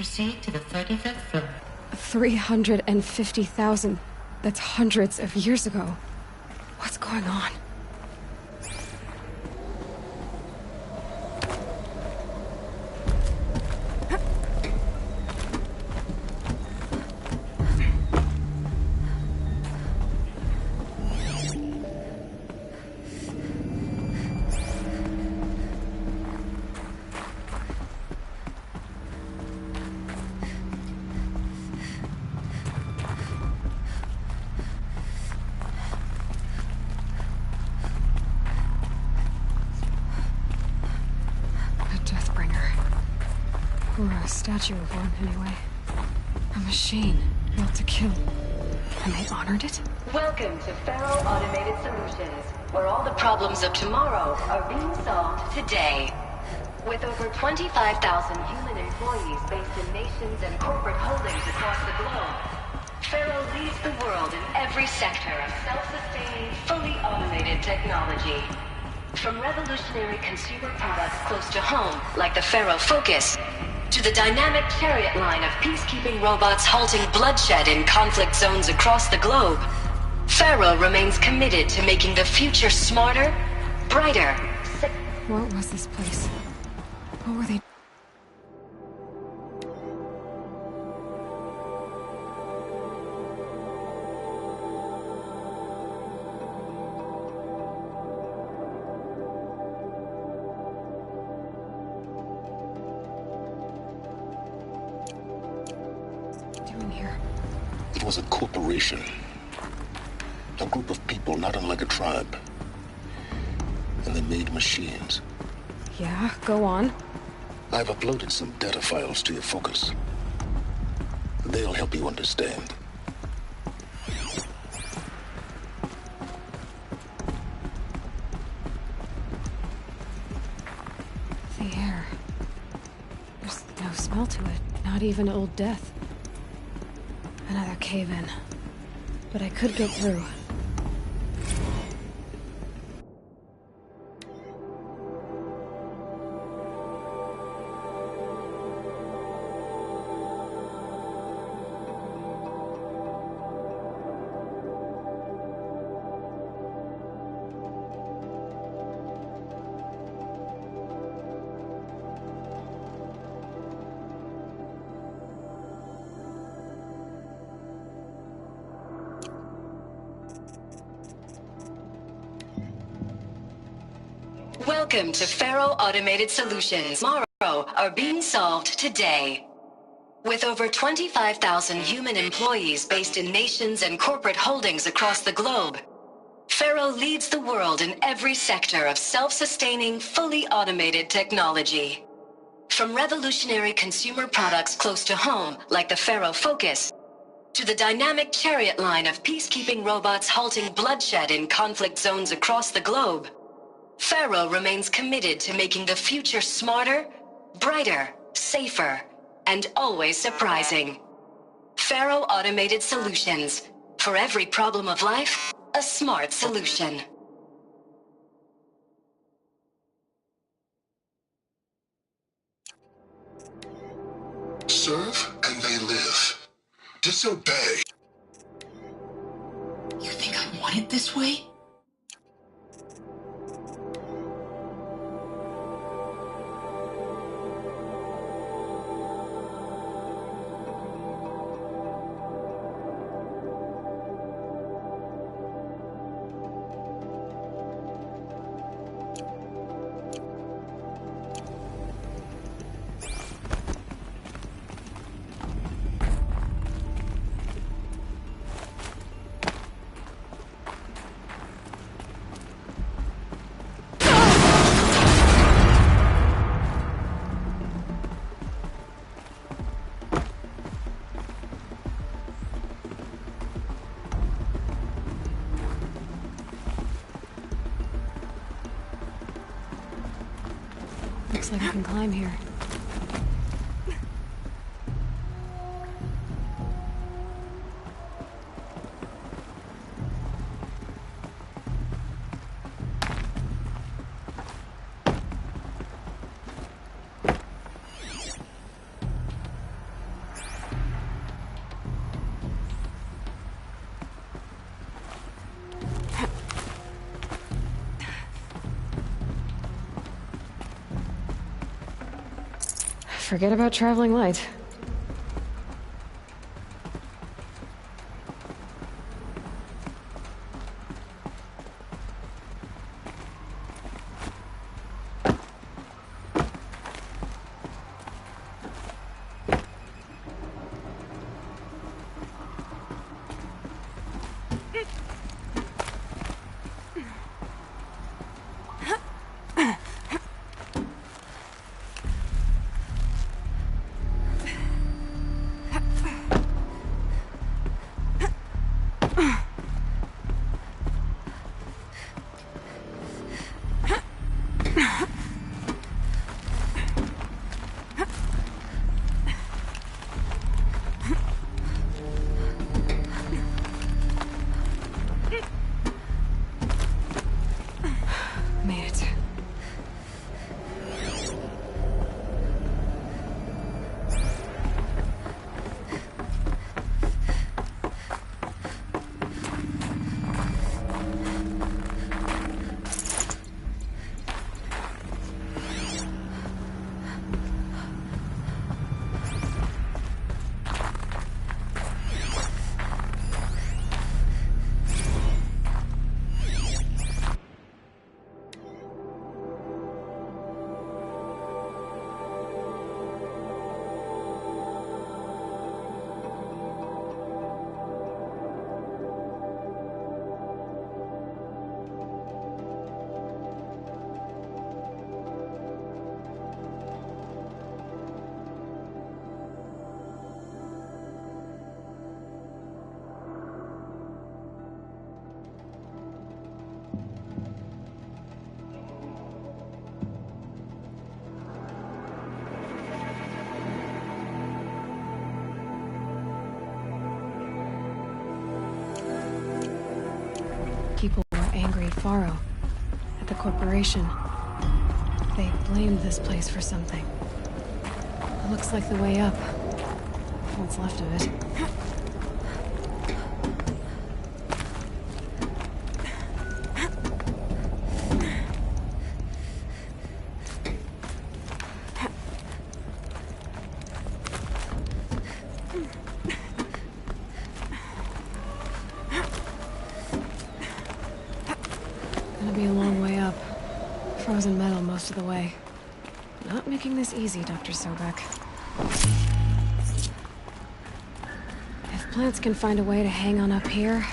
proceed to the 35th floor. 350,000. That's hundreds of years ago. What's going on? Or a statue of one, anyway. A machine built to kill. And they honored it? Welcome to Faro Automated Solutions, where all the problems of tomorrow are being solved today. With over 25,000 human employees based in nations and corporate holdings across the globe, Faro leads the world in every sector of self-sustaining, fully automated technology. From revolutionary consumer products close to home, like the Faro Focus, to the dynamic Chariot line of peacekeeping robots halting bloodshed in conflict zones across the globe, Faro remains committed to making the future smarter, brighter. What was this place? What were they? It was a corporation. A group of people not unlike a tribe. And they made machines. Yeah, go on. I've uploaded some data files to your Focus. They'll help you understand. The air. There's no smell to it. Not even Old Death. Another cave-in. But I could get through. Welcome to Faro Automated Solutions. Tomorrow are being solved today. With over 25,000 human employees based in nations and corporate holdings across the globe, Faro leads the world in every sector of self-sustaining, fully automated technology. From revolutionary consumer products close to home, like the Faro Focus, to the dynamic Chariot line of peacekeeping robots halting bloodshed in conflict zones across the globe, Faro remains committed to making the future smarter, brighter, safer, and always surprising. Faro Automated Solutions. For every problem of life, a smart solution. Serve and they live. Disobey. You think I want it this way? Looks like I can climb here. forget about traveling light. Made it. People were angry at Faro, at the corporation. They blamed this place for something. It looks like the way up. What's left of it. Gonna be a long way up. Frozen metal most of the way. Not making this easy, Dr. Sobek. If plants can find a way to hang on up here,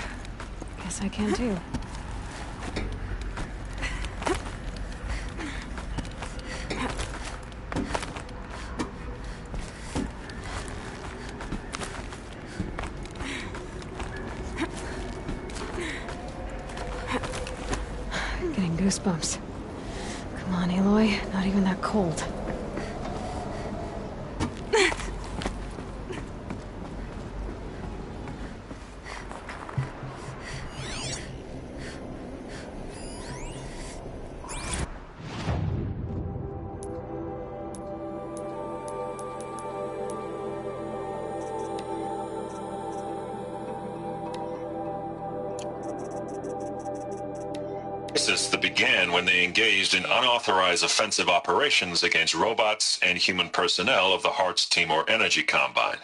guess I can too. Getting goosebumps. Come on, Aloy. Not even that cold. That began when they engaged in unauthorized offensive operations against robots and human personnel of the Hearts Timor Energy Combine.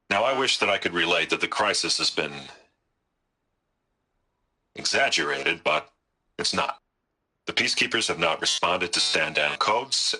Now, I wish that I could relate that the crisis has been exaggerated, but it's not. The Peacekeepers have not responded to stand-down codes.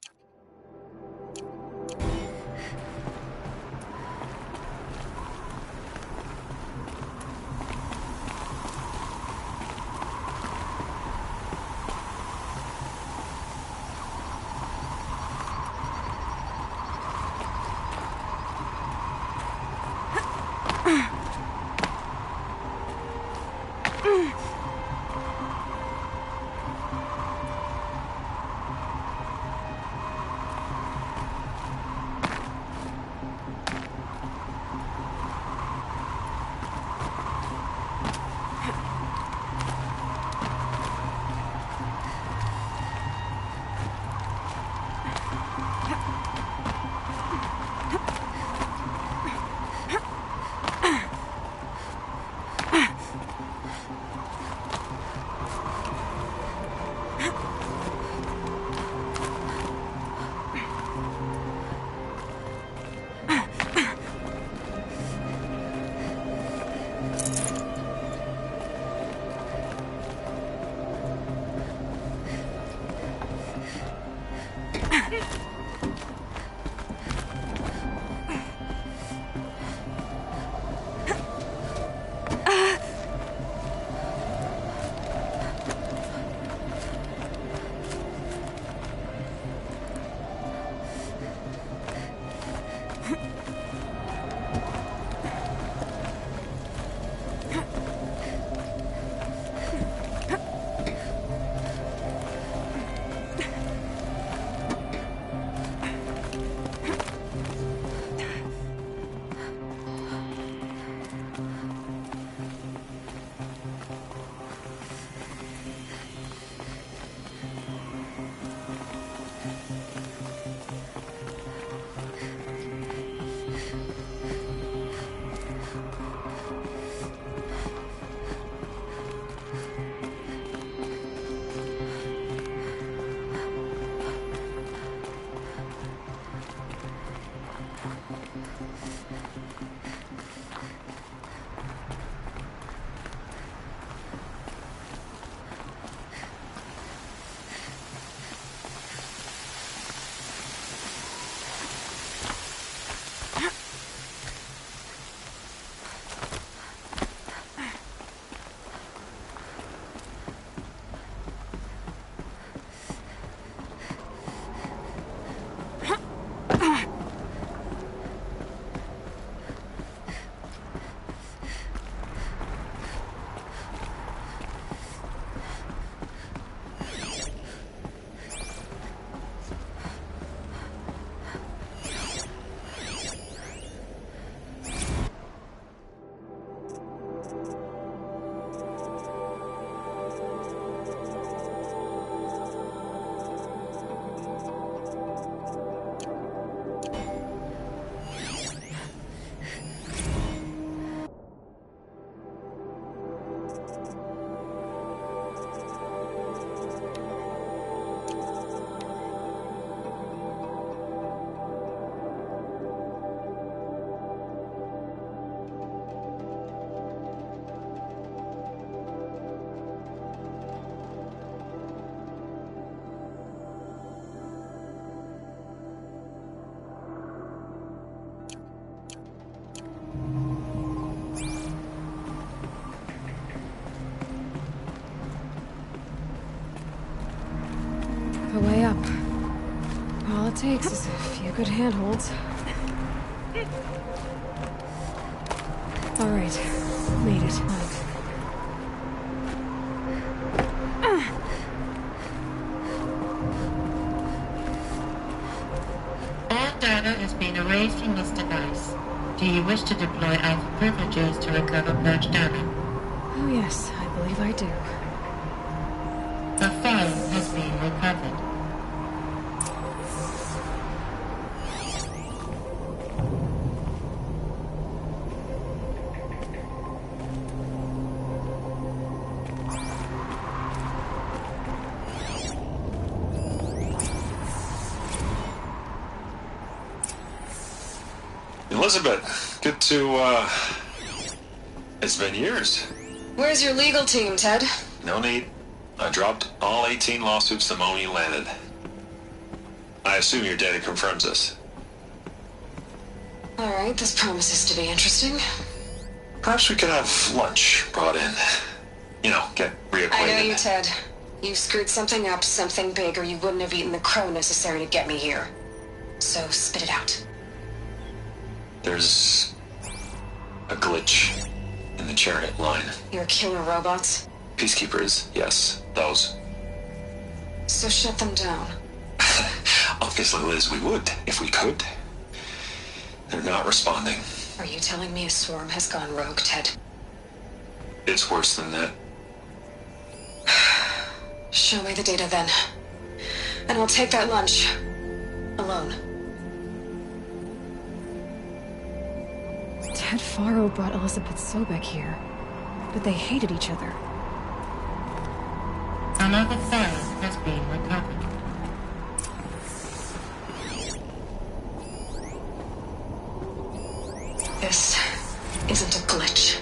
takes is a few good handholds. All right, made it. All data is being erased from this device. Do you wish to deploy Alpha privileges to recover purged data? Oh yes, I believe I do. A file has been recovered. Elizabeth, good to, it's been years. Where's your legal team, Ted? No need. I dropped all 18 lawsuits the moment you landed. I assume your data confirms this. All right, this promises to be interesting. Perhaps we could have lunch brought in. You know, get reacquainted. I know you, Ted. You screwed something up, something big, or you wouldn't have eaten the crow necessary to get me here. So spit it out. There's a glitch in the chariot line. Your killer robots? Peacekeepers, yes, those. So shut them down. Obviously, Liz, we would, if we could. They're not responding. Are you telling me a swarm has gone rogue, Ted? It's worse than that. Show me the data then. And I'll take that lunch. Alone. Ted Faro brought Elizabeth Sobek here, but they hated each other. Another file has been recovered. This isn't a glitch.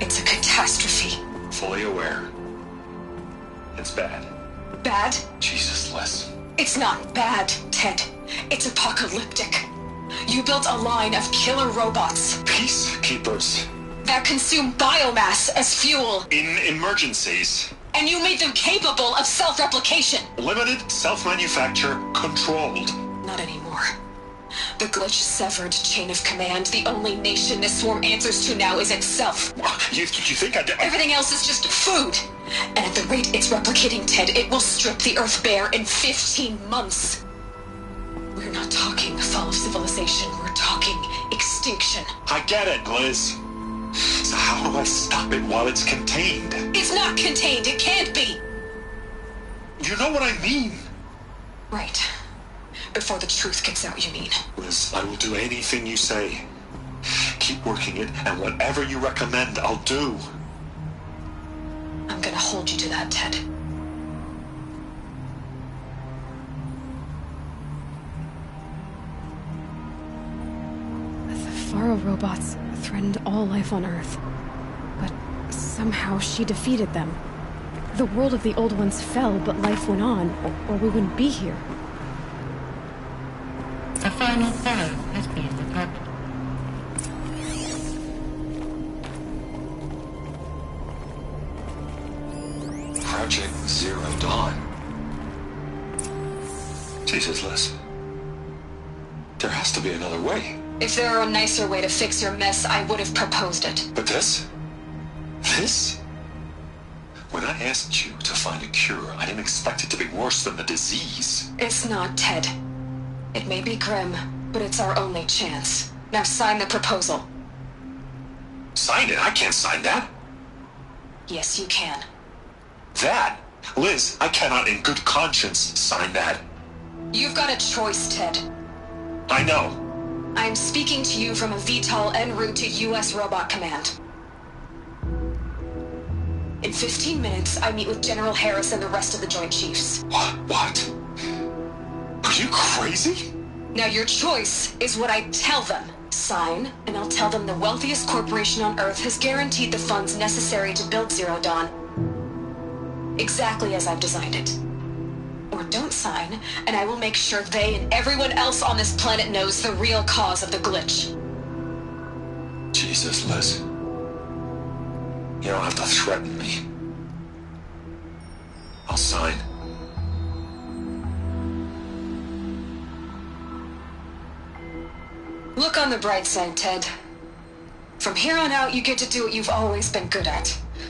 It's a catastrophe. Fully aware. It's bad. Bad? Jesus, Liz. It's not bad, Ted. It's apocalyptic. You built a line of killer robots Peacekeepers. that consume biomass as fuel, In emergencies. and you made them capable of self-replication. Limited, self-manufacture, controlled. Not anymore. The glitch severed chain of command. The only nation this swarm answers to now is itself. You think I... Everything else is just food. And at the rate it's replicating, Ted, it will strip the Earth bare in 15 months. We're not talking fall of civilization. We're talking extinction. I get it, Liz. So how do I stop it while it's contained? It's not contained. It can't be. You know what I mean. Right. Before the truth gets out, you mean? Liz, I will do anything you say. Keep working it, and whatever you recommend, I'll do. I'm gonna hold you to that, Ted. The Faro robots threatened all life on Earth, but somehow she defeated them. The world of the old ones fell, but life went on, or we wouldn't be here. A final file has been recovered. Project Zero Dawn. Jesus, Liz. There has to be another way. If there were a nicer way to fix your mess, I would have proposed it. But this? This? When I asked you to find a cure, I didn't expect it to be worse than the disease. It's not, Ted. It may be grim, but it's our only chance. Now sign the proposal. Sign it? I can't sign that. Yes, you can. That? Liz, I cannot in good conscience sign that. You've got a choice, Ted. I know. I'm speaking to you from a VTOL en route to U.S. Robot Command. In 15 minutes, I meet with General Harris and the rest of the Joint Chiefs. What? Are you crazy? Now your choice is what I tell them. Sign, and I'll tell them the wealthiest corporation on Earth has guaranteed the funds necessary to build Zero Dawn. Exactly as I've designed it. Or don't sign, and I will make sure they and everyone else on this planet knows the real cause of the glitch. Jesus, Liz. You don't have to threaten me. I'll sign. Look on the bright side, Ted. From here on out, you get to do what you've always been good at.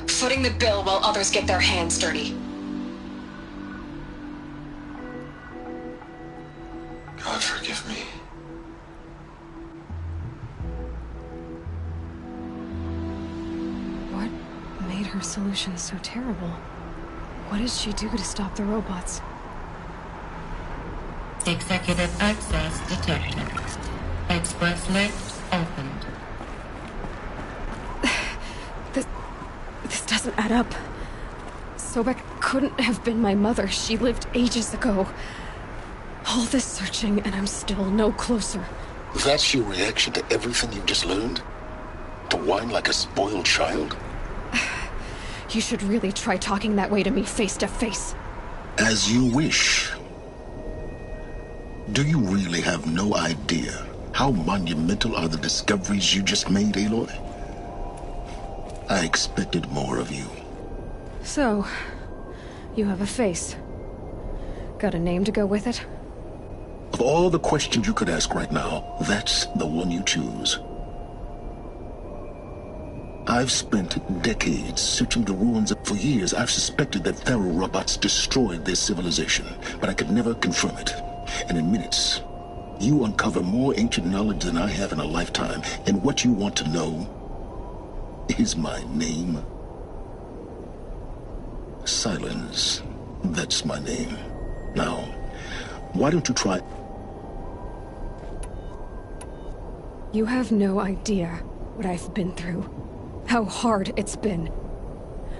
Footing the bill while others get their hands dirty. God forgive me. What made her solution so terrible? What did she do to stop the robots? Executive access detected. Express lift opened. This doesn't add up. Sobek couldn't have been my mother. She lived ages ago. All this searching, and I'm still no closer. That's your reaction to everything you've just learned? To whine like a spoiled child? You should really try talking that way to me face to face. As you wish. Do you really have no idea how monumental are the discoveries you just made, Aloy? I expected more of you. So, you have a face. Got a name to go with it? Of all the questions you could ask right now, that's the one you choose. I've spent decades searching the ruins. For years, I've suspected that Faro robots destroyed their civilization, but I could never confirm it. And in minutes, you uncover more ancient knowledge than I have in a lifetime. And what you want to know is my name. Silence. That's my name. Now, why don't you try... You have no idea what I've been through. How hard it's been.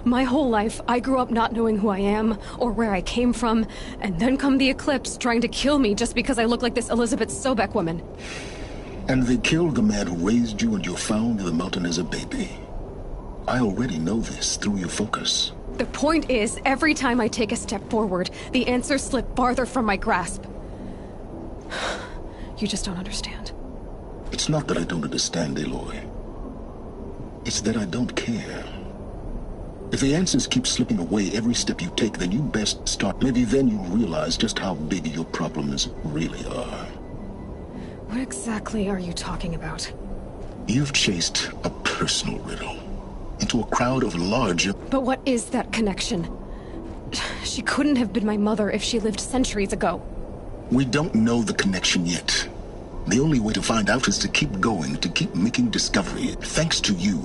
My whole life, I grew up not knowing who I am, or where I came from, and then come the Eclipse trying to kill me just because I look like this Elizabeth Sobek woman. And they killed the man who raised you and you found the mountain as a baby. I already know this through your focus. The point is, every time I take a step forward, the answers slip farther from my grasp. You just don't understand. It's not that I don't understand, Aloy. It's that I don't care. If the answers keep slipping away every step you take, then you best start. Maybe then you'll realize just how big your problems really are. What exactly are you talking about? You've chased a personal riddle into a crowd of larger... But what is that connection? She couldn't have been my mother if she lived centuries ago. We don't know the connection yet. The only way to find out is to keep going, to keep making discovery. Thanks to you,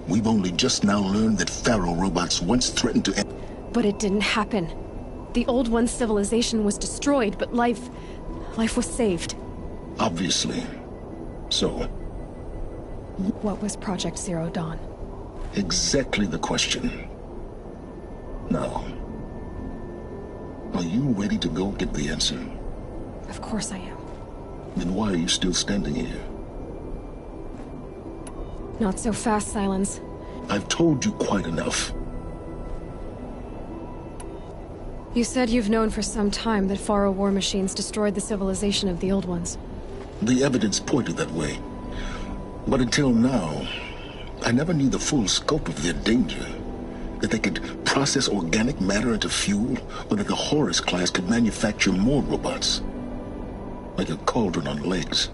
we've only just now learned that Faro robots once threatened to end... But it didn't happen. The Old One's civilization was destroyed, but life was saved. Obviously. So? What was Project Zero Dawn? Exactly the question. Now, are you ready to go get the answer? Of course I am. Then why are you still standing here? Not so fast, Silence. I've told you quite enough. You said you've known for some time that Faro war machines destroyed the civilization of the Old Ones. The evidence pointed that way. But until now, I never knew the full scope of their danger. That they could process organic matter into fuel, or that the Horus class could manufacture more robots. Like a cauldron on legs.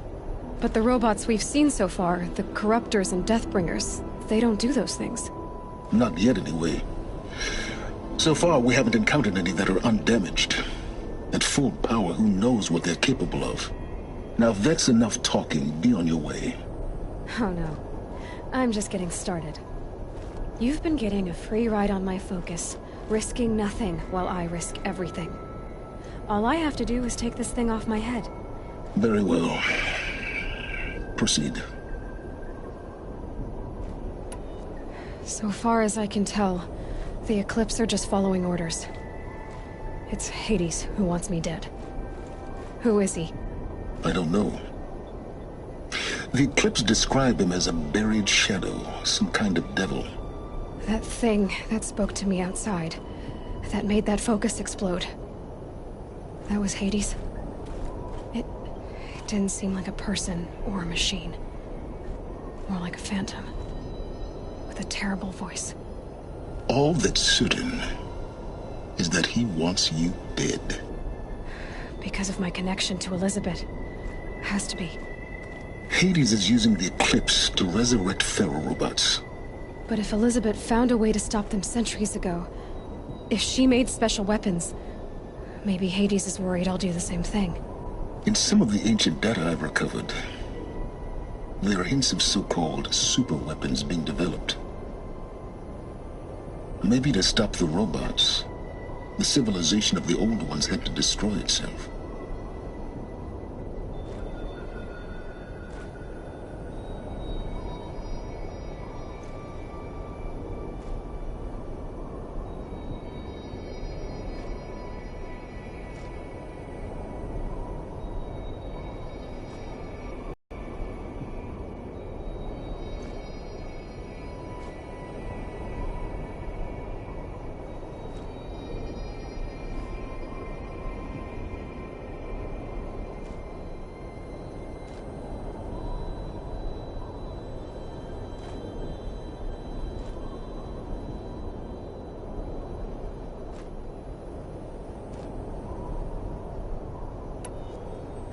But the robots we've seen so far, the Corruptors and Deathbringers, they don't do those things. Not yet, anyway. So far, we haven't encountered any that are undamaged. At full power, who knows what they're capable of? Now, if that's enough talking, be on your way. Oh no. I'm just getting started. You've been getting a free ride on my focus, risking nothing while I risk everything. All I have to do is take this thing off my head. Very well. Proceed. So far as I can tell, the Eclipse are just following orders. It's Hades who wants me dead. Who is he? I don't know. The Eclipse describe him as a buried shadow, some kind of devil. That thing that spoke to me outside, that made that focus explode. That was Hades? It didn't seem like a person or a machine. More like a phantom. With a terrible voice. All that's certain is that he wants you dead. Because of my connection to Elizabeth. Has to be. Hades is using the Eclipse to resurrect Fero robots. But if Elizabeth found a way to stop them centuries ago, if she made special weapons, maybe Hades is worried I'll do the same thing. In some of the ancient data I've recovered, there are hints of so-called super weapons being developed. Maybe to stop the robots, the civilization of the old ones had to destroy itself.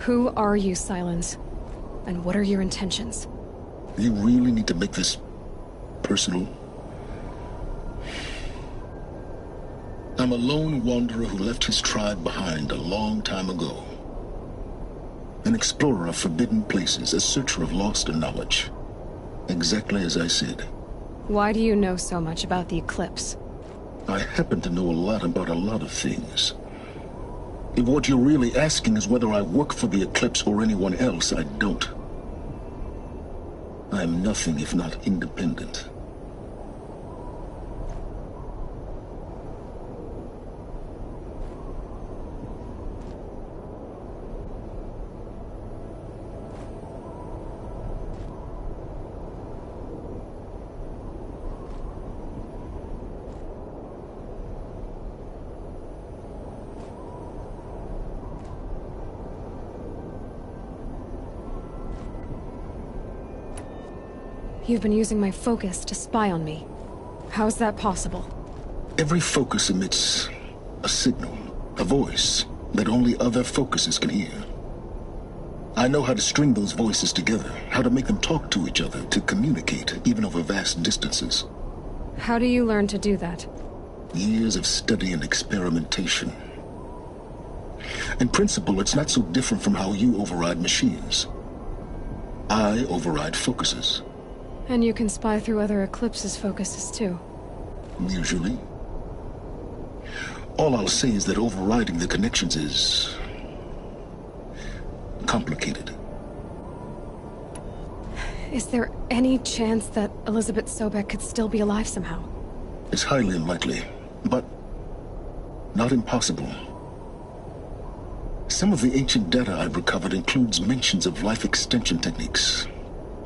Who are you, Sylens? And what are your intentions? You really need to make this personal? I'm a lone wanderer who left his tribe behind a long time ago. An explorer of forbidden places, a searcher of lost knowledge. Exactly as I said. Why do you know so much about the Eclipse? I happen to know a lot about a lot of things. If what you're really asking is whether I work for the Eclipse or anyone else, I don't. I am nothing if not independent. You've been using my focus to spy on me. How's that possible? Every focus emits a signal, a voice, that only other focuses can hear. I know how to string those voices together, how to make them talk to each other, to communicate, even over vast distances. How do you learn to do that? Years of study and experimentation. In principle, it's not so different from how you override machines. I override focuses. And you can spy through other Eclipse's focuses too. Usually. All I'll say is that overriding the connections is complicated. Is there any chance that Elizabeth Sobek could still be alive somehow? It's highly unlikely, but not impossible. Some of the ancient data I've recovered includes mentions of life extension techniques.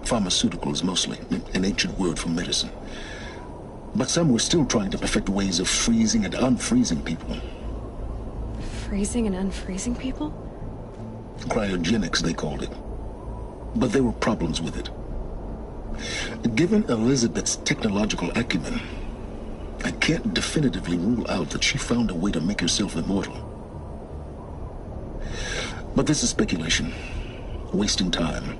Pharmaceuticals, mostly, an ancient word for medicine. But some were still trying to perfect ways of freezing and unfreezing people. Freezing and unfreezing people? Cryogenics, they called it. But there were problems with it. Given Elizabeth's technological acumen, I can't definitively rule out that she found a way to make herself immortal. But this is speculation, wasting time.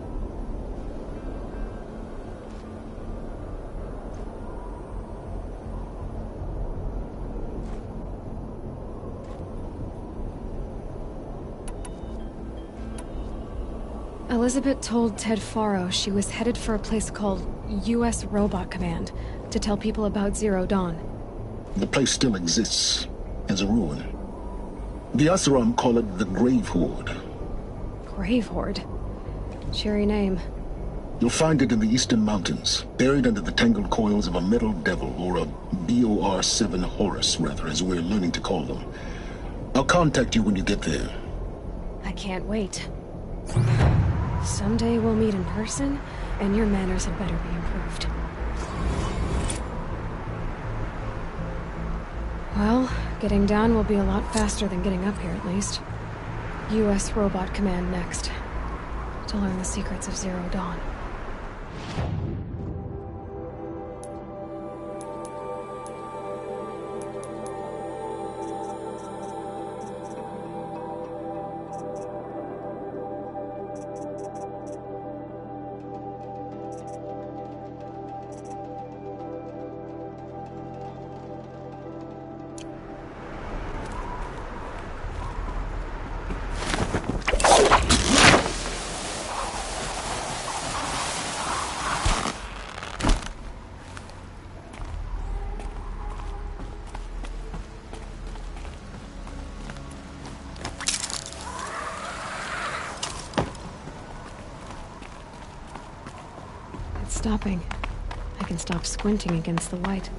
Elizabeth told Ted Faro she was headed for a place called U.S. Robot Command to tell people about Zero Dawn. The place still exists as a ruin. The Oseram call it the Grave Horde. Grave Horde? Cheery name. You'll find it in the Eastern Mountains, buried under the tangled coils of a metal devil, or a BOR-7 Horus, rather, as we're learning to call them. I'll contact you when you get there. I can't wait. Someday we'll meet in person, and your manners had better be improved. Well, getting down will be a lot faster than getting up here, at least. U.S. Robot Command next. To learn the secrets of Zero Dawn. stopping. I can stop squinting against the light.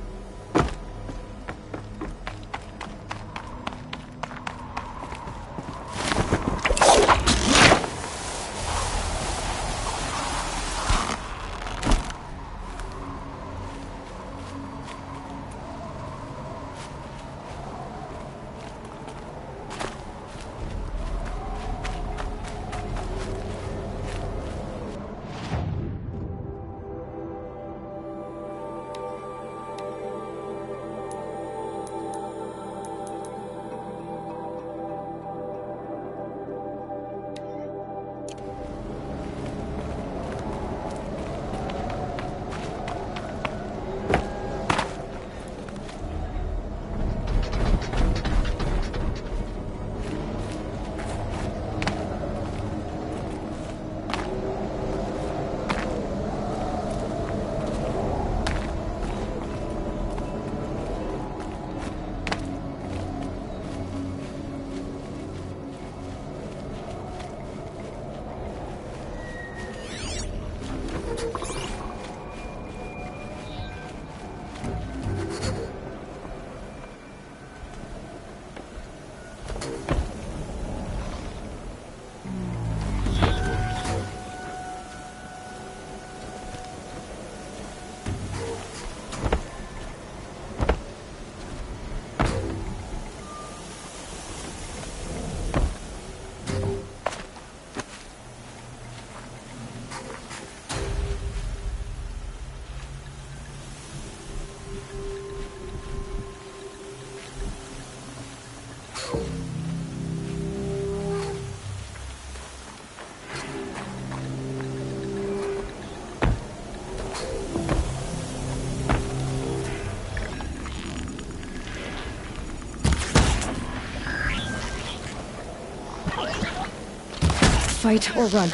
Fight or run.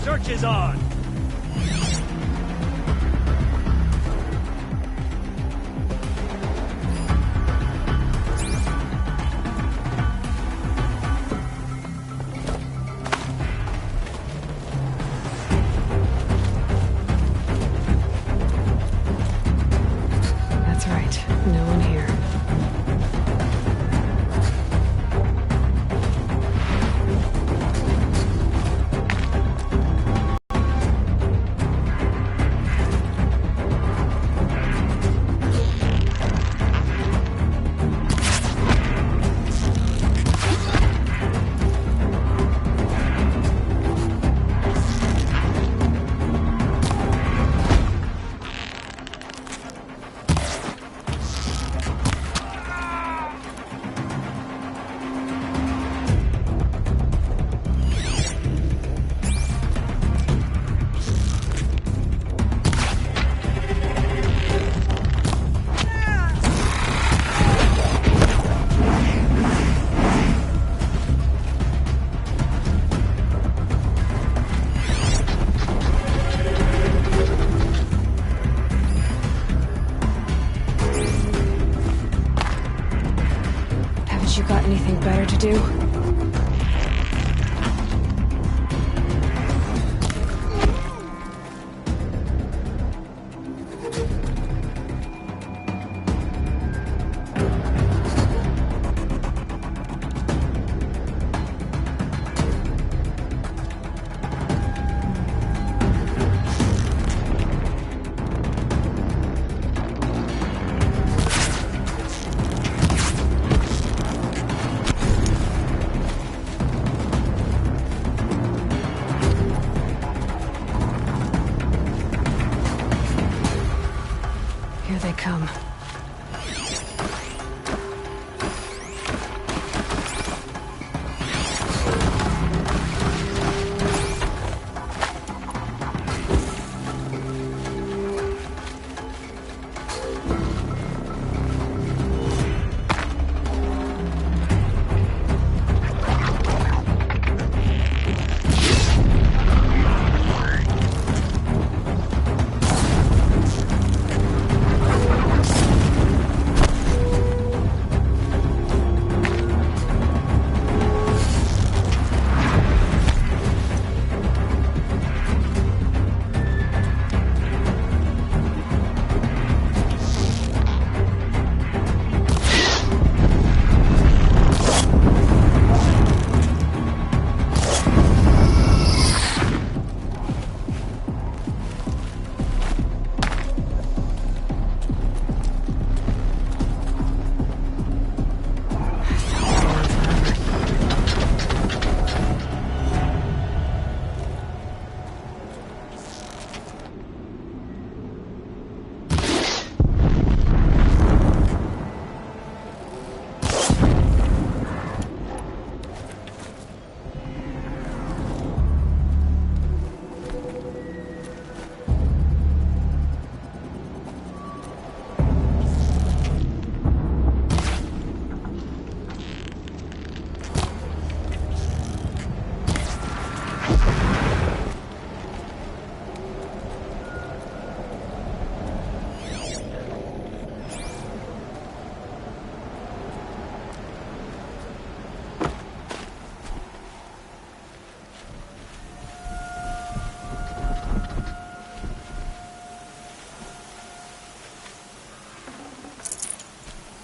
Search is on! That's right. No one here. come.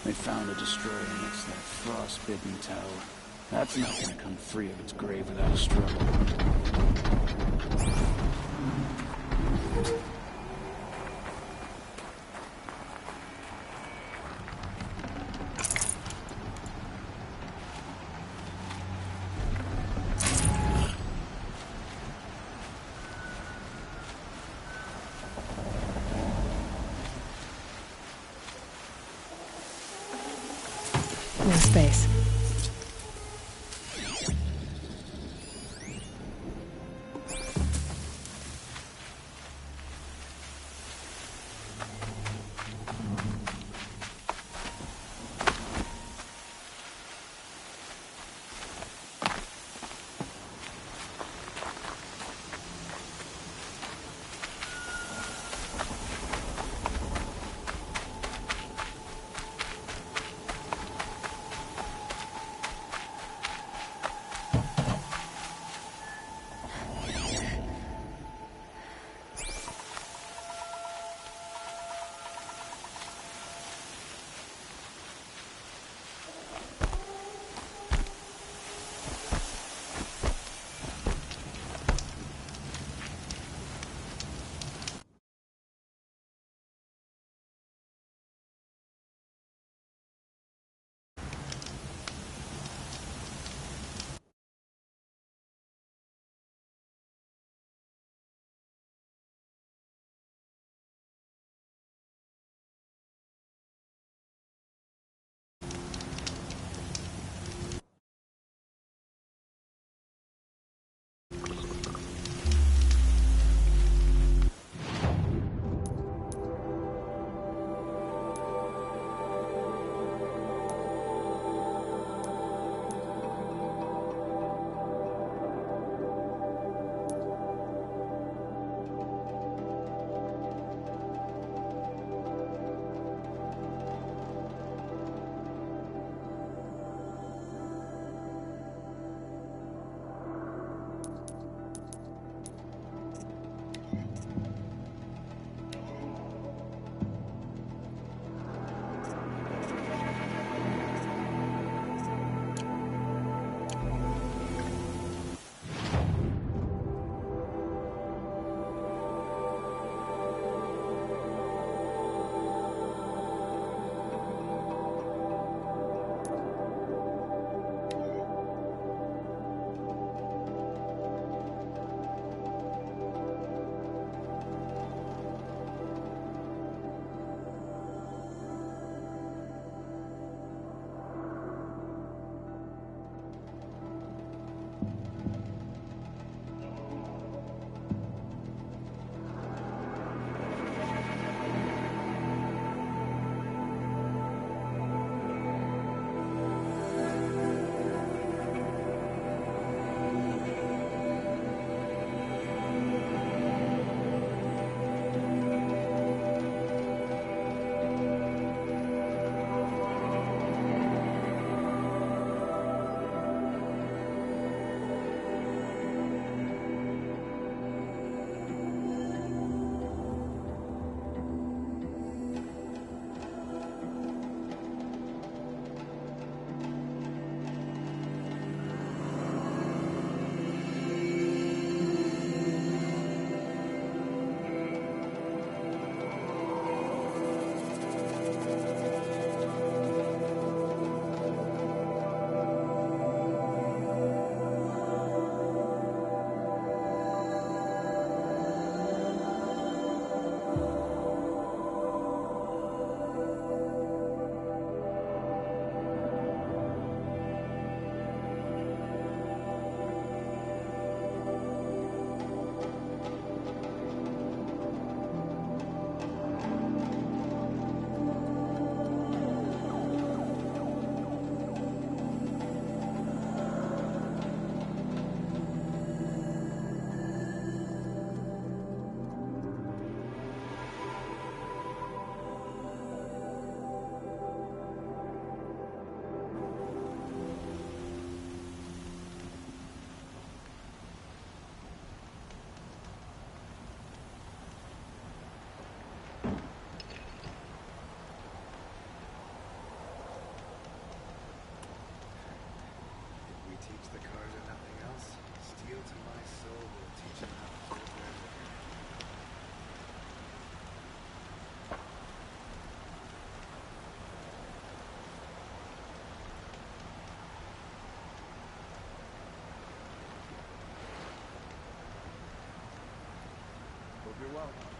They found a destroyer next to that frost-bitten tower. That's not gonna come free of its grave without a struggle. No space. You're welcome.